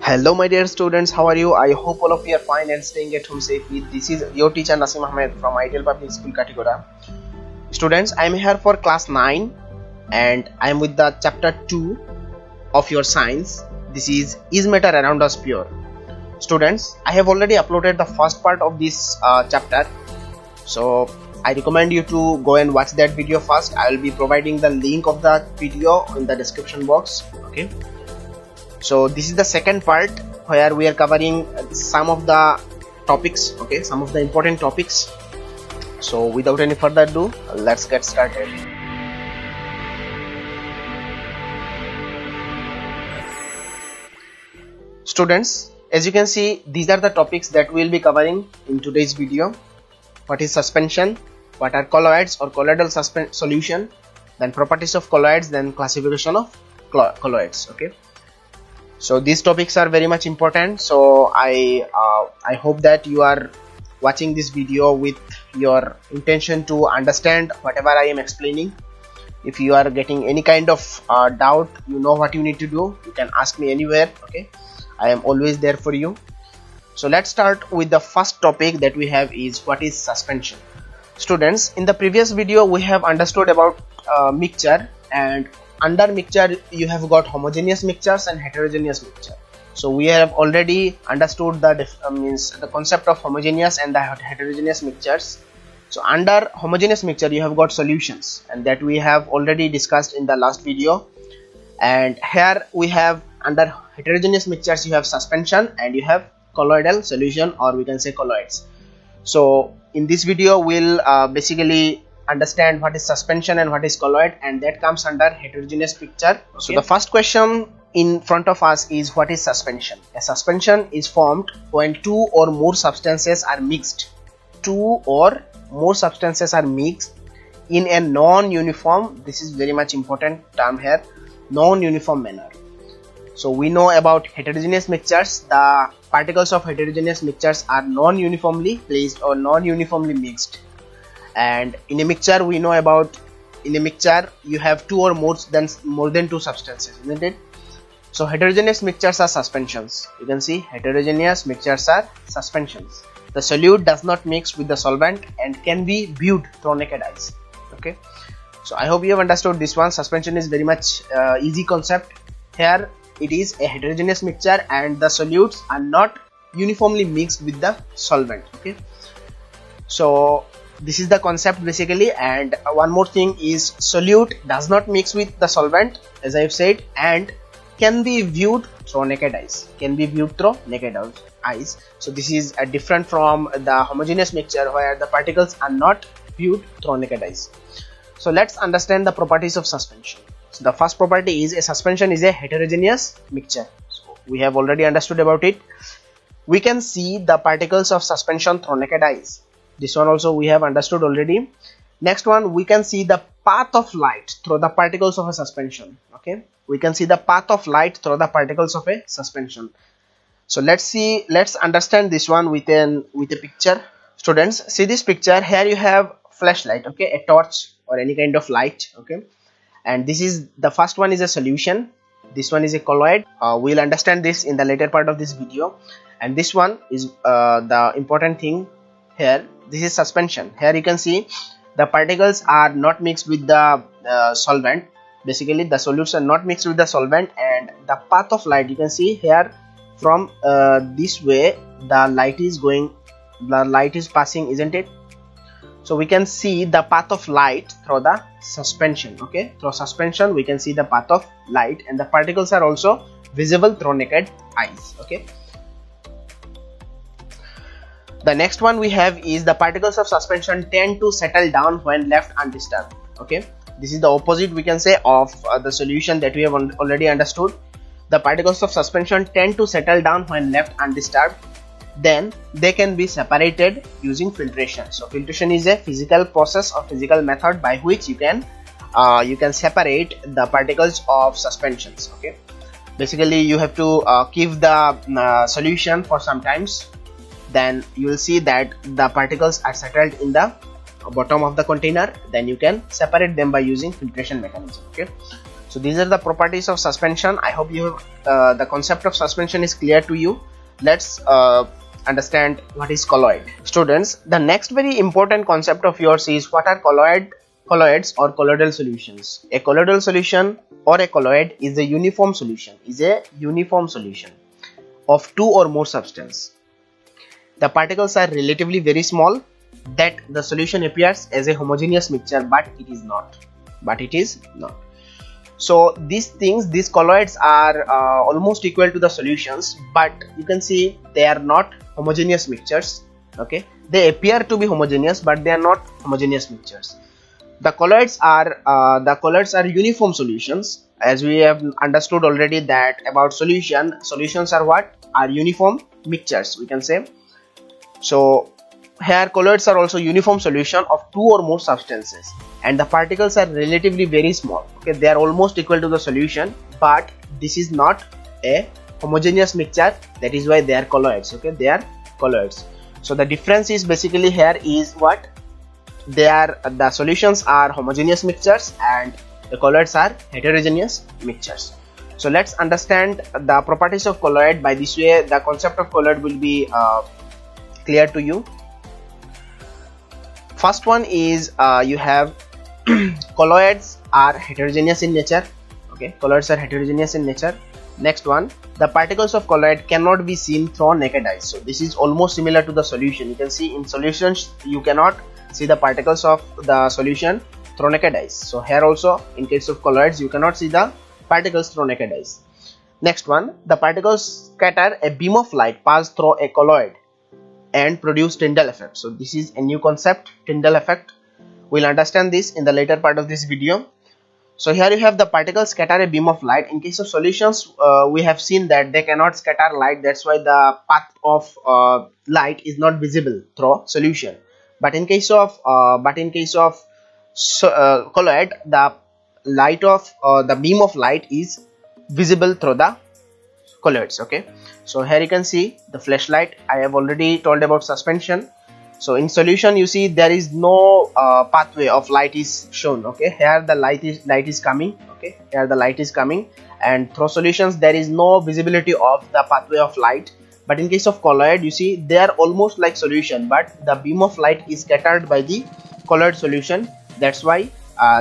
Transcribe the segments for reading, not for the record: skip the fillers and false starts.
Hello my dear students, how are you? I hope all of you are fine and staying at home safely. This is your teacher Nasim Ahmed from Ideal Public School Katigora. Students, I am here for class 9 and I am with the chapter 2 of your science. This is matter around us pure? Students, I have already uploaded the first part of this chapter, so I recommend you to go and watch that video first. I will be providing the link of the video in the description box. Okay, so this is the second part where we are covering some of the topics, okay, some of the important topics. So without any further ado, let's get started. Students, as you can see, these are the topics that we will be covering in today's video. What is suspension, what are colloids or colloidal solution, then properties of colloids, then classification of colloids. Okay, so these topics are very much important, so I hope that you are watching this video with your intention to understand whatever I am explaining. If you are getting any kind of doubt, you know what you need to do. You can ask me anywhere. Okay, I am always there for you. So let's start with the first topic that we have is what is suspension. Students, in the previous video we have understood about mixture, and under mixture you have got homogeneous mixtures and heterogeneous mixture. So we have already understood the concept of homogeneous and the heterogeneous mixtures. So under homogeneous mixture you have got solutions, and that we have already discussed in the last video. And here we have under heterogeneous mixtures you have suspension and you have colloidal solution, or we can say colloids. So in this video we'll basically understand what is suspension and what is colloid, and that comes under heterogeneous picture. Okay. So the first question in front of us is what is suspension. A suspension is formed when two or more substances are mixed. Two or more substances are mixed in a non-uniform, this is very much important term here, non-uniform manner. So we know about heterogeneous mixtures. The particles of heterogeneous mixtures are non-uniformly placed or non-uniformly mixed. And in a mixture we know about, in a mixture you have two or more than two substances, isn't it? So heterogeneous mixtures are suspensions. You can see heterogeneous mixtures are suspensions. The solute does not mix with the solvent and can be viewed through naked eyes. Okay, so I hope you have understood this one. Suspension is very much easy concept. Here it is a heterogeneous mixture and the solutes are not uniformly mixed with the solvent. Okay, so this is the concept basically. And one more thing is solute does not mix with the solvent, as I have said, and can be viewed through naked eyes. Can be viewed through naked eyes. So this is different from the homogeneous mixture where the particles are not viewed through naked eyes. So let's understand the properties of suspension. So the first property is a suspension is a heterogeneous mixture. So we have already understood about it. We can see the particles of suspension through naked eyes. This one also we have understood already. Next one, we can see the path of light through the particles of a suspension. Okay, we can see the path of light through the particles of a suspension. So let's understand this one with a picture. Students, see this picture. Here you have flashlight, okay, a torch or any kind of light. Okay, and this is the first one is a solution, this one is a colloid. We'll understand this in the later part of this video. And this one is the important thing here. This is suspension. Here you can see the particles are not mixed with the solvent. Basically the solutes are not mixed with the solvent, and the path of light, you can see here from this way the light is going, the light is passing, isn't it? So we can see the path of light through the suspension. Okay, through suspension we can see the path of light, and the particles are also visible through naked eyes. Okay, the next one we have is the particles of suspension tend to settle down when left undisturbed. Okay, this is the opposite, we can say, of the solution that we have already understood. The particles of suspension tend to settle down when left undisturbed. Then they can be separated using filtration. So filtration is a physical process or physical method by which you can separate the particles of suspensions. Okay, basically you have to keep the solution for some times, then you will see that the particles are settled in the bottom of the container. Then you can separate them by using filtration mechanism. Okay, So these are the properties of suspension. I hope you have the concept of suspension is clear to you. Let's understand what is colloid. Students, the next very important concept of yours is what are colloids or colloidal solutions. A colloidal solution or a colloid is a uniform solution, of two or more substances. The particles are relatively very small, that the solution appears as a homogeneous mixture, but it is not. So these colloids are almost equal to the solutions, but you can see they are not homogeneous mixtures. Okay, they appear to be homogeneous, but they are not homogeneous mixtures. The colloids are uniform solutions, as we have understood already that about solutions are what? Are uniform mixtures, we can say. So here colloids are also uniform solution of two or more substances, and the particles are relatively very small. Okay, they are almost equal to the solution, but this is not a homogeneous mixture, that is why they are colloids. Okay, they are colloids. So the difference is basically here is what? The solutions are homogeneous mixtures and the colloids are heterogeneous mixtures. So let's understand the properties of colloid. By this way the concept of colloid will be clear to you. First one is you have colloids are heterogeneous in nature. Okay, colloids are heterogeneous in nature. Next one, the particles of colloid cannot be seen through naked eyes. So this is almost similar to the solution. You can see in solutions you cannot see the particles of the solution through naked eyes. So here also in case of colloids you cannot see the particles through naked eyes. Next one, the particles scatter a beam of light pass through a colloid and produce Tyndall effect. So this is a new concept, Tyndall effect. We'll understand this in the later part of this video. So here you have the particles scatter a beam of light. In case of solutions we have seen that they cannot scatter light, that's why the path of light is not visible through solution. But in case of colloid, the light of the beam of light is visible through the colloids. Okay, so here you can see the flashlight. I have already told about suspension. So in solution you see there is no pathway of light is shown. Okay, here the light is coming. Okay, here the light is coming, and through solutions there is no visibility of the pathway of light. But in case of colloid you see they are almost like solution, but the beam of light is scattered by the colloid solution. That's why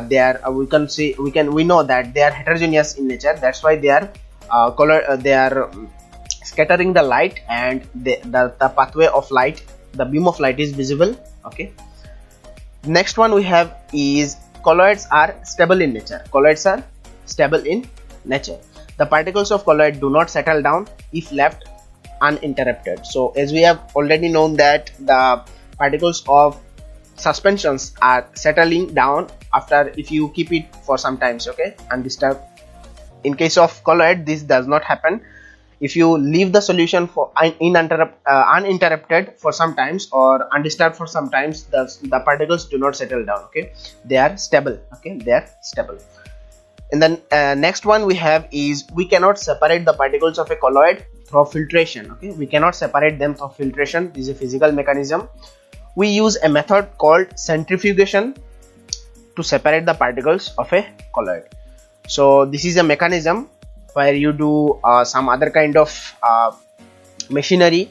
they are we know that they are heterogeneous in nature. That's why they are scattering the light, and the pathway of light, the beam of light is visible. Okay, next one we have is colloids are stable in nature. Colloids are stable in nature. The particles of colloid do not settle down if left uninterrupted. So as we have already known that the particles of suspensions are settling down after if you keep it for some times. Okay, undisturbed. In case of colloid this does not happen. If you leave the solution for uninterrupted for some times or undisturbed for some times, the particles do not settle down. Okay, they are stable. Okay, they are stable. And then next one we have is we cannot separate the particles of a colloid through filtration. Okay, we cannot separate them through filtration. This is a physical mechanism. We use a method called centrifugation to separate the particles of a colloid. So this is a mechanism where you do some other kind of machinery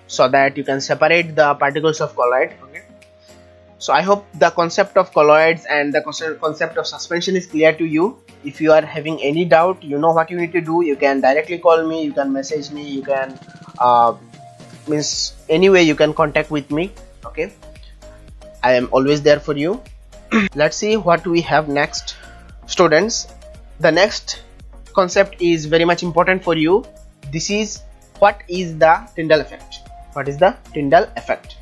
so that you can separate the particles of colloid. Okay, so I hope the concept of colloids and the concept of suspension is clear to you. If you are having any doubt, you know what you need to do. You can directly call me, you can message me, you can anyway you can contact with me. Okay, I am always there for you. Let's see what we have next. Students, the next concept is very much important for you. This is what is the Tyndall effect. What is the Tyndall effect?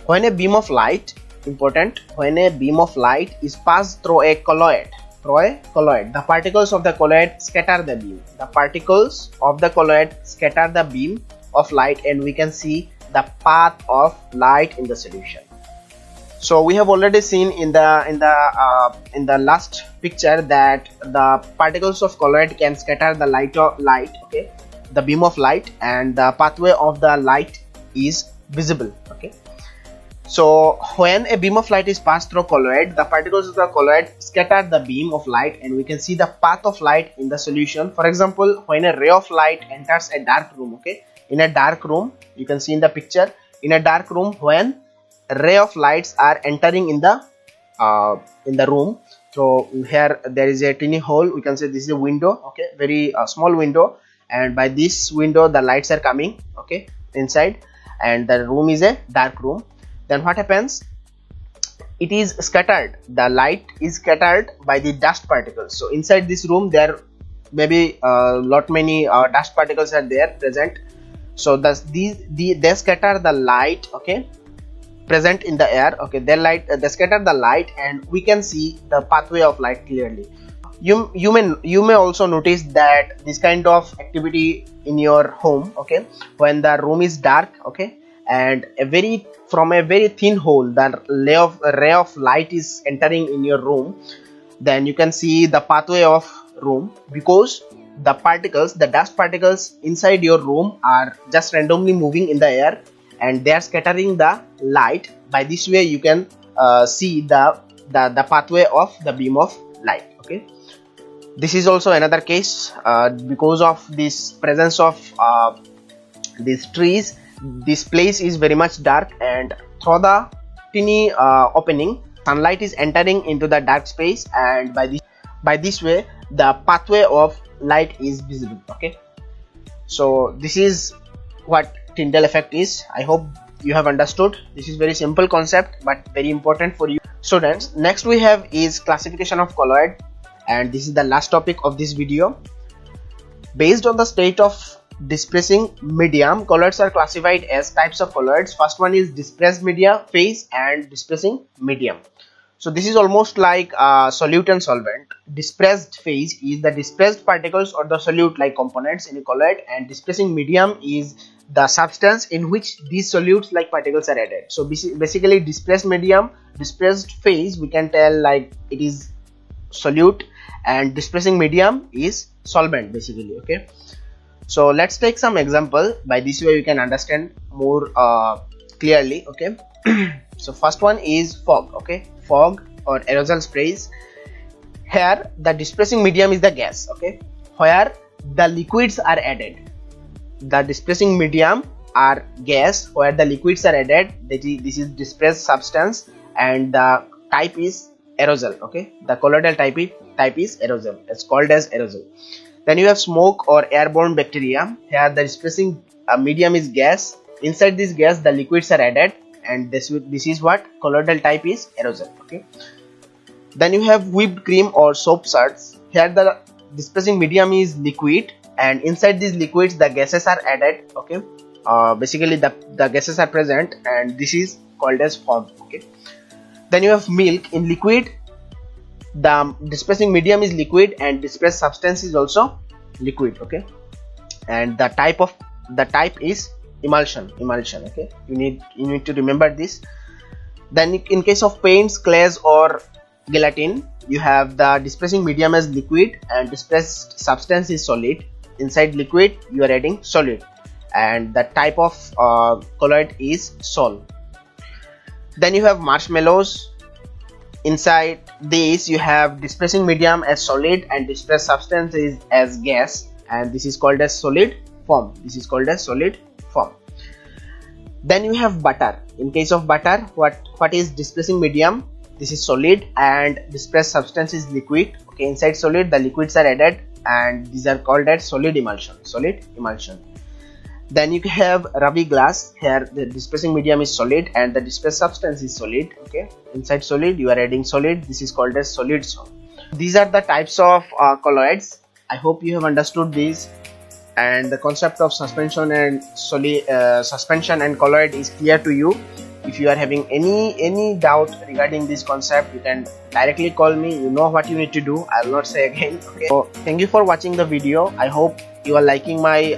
When a beam of light, important, when a beam of light is passed through a colloid, the particles of the colloid scatter the beam. The particles of the colloid scatter the beam of light, and we can see the path of light in the solution. So we have already seen in the last picture that the particles of colloid can scatter the light, okay, the beam of light, and the pathway of the light is visible. Okay, So when a beam of light is passed through a colloid, the particles of the colloid scatter the beam of light, and we can see the path of light in the solution. For example, when a ray of light enters a dark room, okay, in a dark room, you can see in the picture, in a dark room, when a ray of lights are entering in the room, so here there is a tiny hole, we can say this is a window, okay, very small window, and by this window the lights are coming, okay, inside, and the room is a dark room. Then what happens? It is scattered. The light is scattered by the dust particles. So inside this room there may be many dust particles are there present. So they scatter the light, okay, present in the air, okay. They scatter the light, and we can see the pathway of light clearly. You may also notice that this kind of activity in your home, okay, when the room is dark, okay, and from a very thin hole the ray of light is entering in your room, then you can see the pathway of room, because the dust particles inside your room are just randomly moving in the air, and they are scattering the light. By this way you can see the pathway of the beam of light, okay. This is also another case, because of this presence of these trees, this place is very much dark, and through the tiny opening sunlight is entering into the dark space, and by this way the pathway of light is visible, okay. So this is what Tyndall effect is. I hope you have understood. This is very simple concept but very important for you students. Next we have is classification of colloid, and this is the last topic of this video. Based on the state of dispersing medium, colloids are classified as types of colloids. First one is dispersed media, phase, and dispersing medium. So this is almost like solute and solvent. Dispersed phase is the dispersed particles or the solute like components in a colloid, and dispersing medium is the substance in which these solutes like particles are added. So basically dispersed medium, dispersed phase, we can tell like it is solute, and dispersing medium is solvent basically, okay. So let's take some example. By this way you can understand more clearly, okay. So first one is fog, okay, fog or aerosol sprays. Here the dispersing medium is the gas, okay, where the liquids are added. The dispersing medium are gas where the liquids are added. This is dispersed substance, and the type is aerosol, okay. The colloidal type is aerosol. It's called as aerosol. Then you have smoke or airborne bacteria. Here the dispersing medium is gas. Inside this gas the liquids are added, and this is what colloidal type is aerosol, okay. Then you have whipped cream or soap suds. Here the dispersing medium is liquid, and inside these liquids the gases are added, okay. Basically the gases are present, and this is called as fog, okay. Then you have milk in liquid. The dispersing medium is liquid, and dispersed substance is also liquid, okay. And the type is emulsion, okay. You need to remember this. Then in case of paints, clays, or gelatin, you have the dispersing medium as liquid, and dispersed substance is solid. Inside liquid you are adding solid, and the type of colloid is sol. Then you have marshmallows. Inside this you have dispersing medium as solid, and dispersed substance is as gas, and this is called as solid form. Then you have butter. In case of butter, what is dispersing medium? This is solid, and dispersed substance is liquid, okay. Inside solid the liquids are added, and these are called as solid emulsion. Then you have ruby glass. Here the dispersing medium is solid, and the dispersed substance is solid, okay. Inside solid you are adding solid. This is called as solid salt. These are the types of colloids. I hope you have understood these, and the concept of suspension and colloid is clear to you. If you are having any doubt regarding this concept, you can directly call me. You know what you need to do. I will not say again, okay. So thank you for watching the video. I hope you are liking my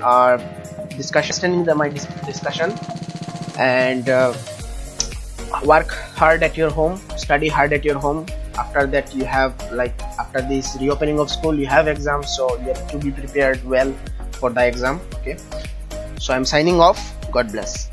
discussion, and work hard at your home, study hard at your home. After that you have, like, after this reopening of school, you have exams, so you have to be prepared well for the exam, okay. So I'm signing off. God bless.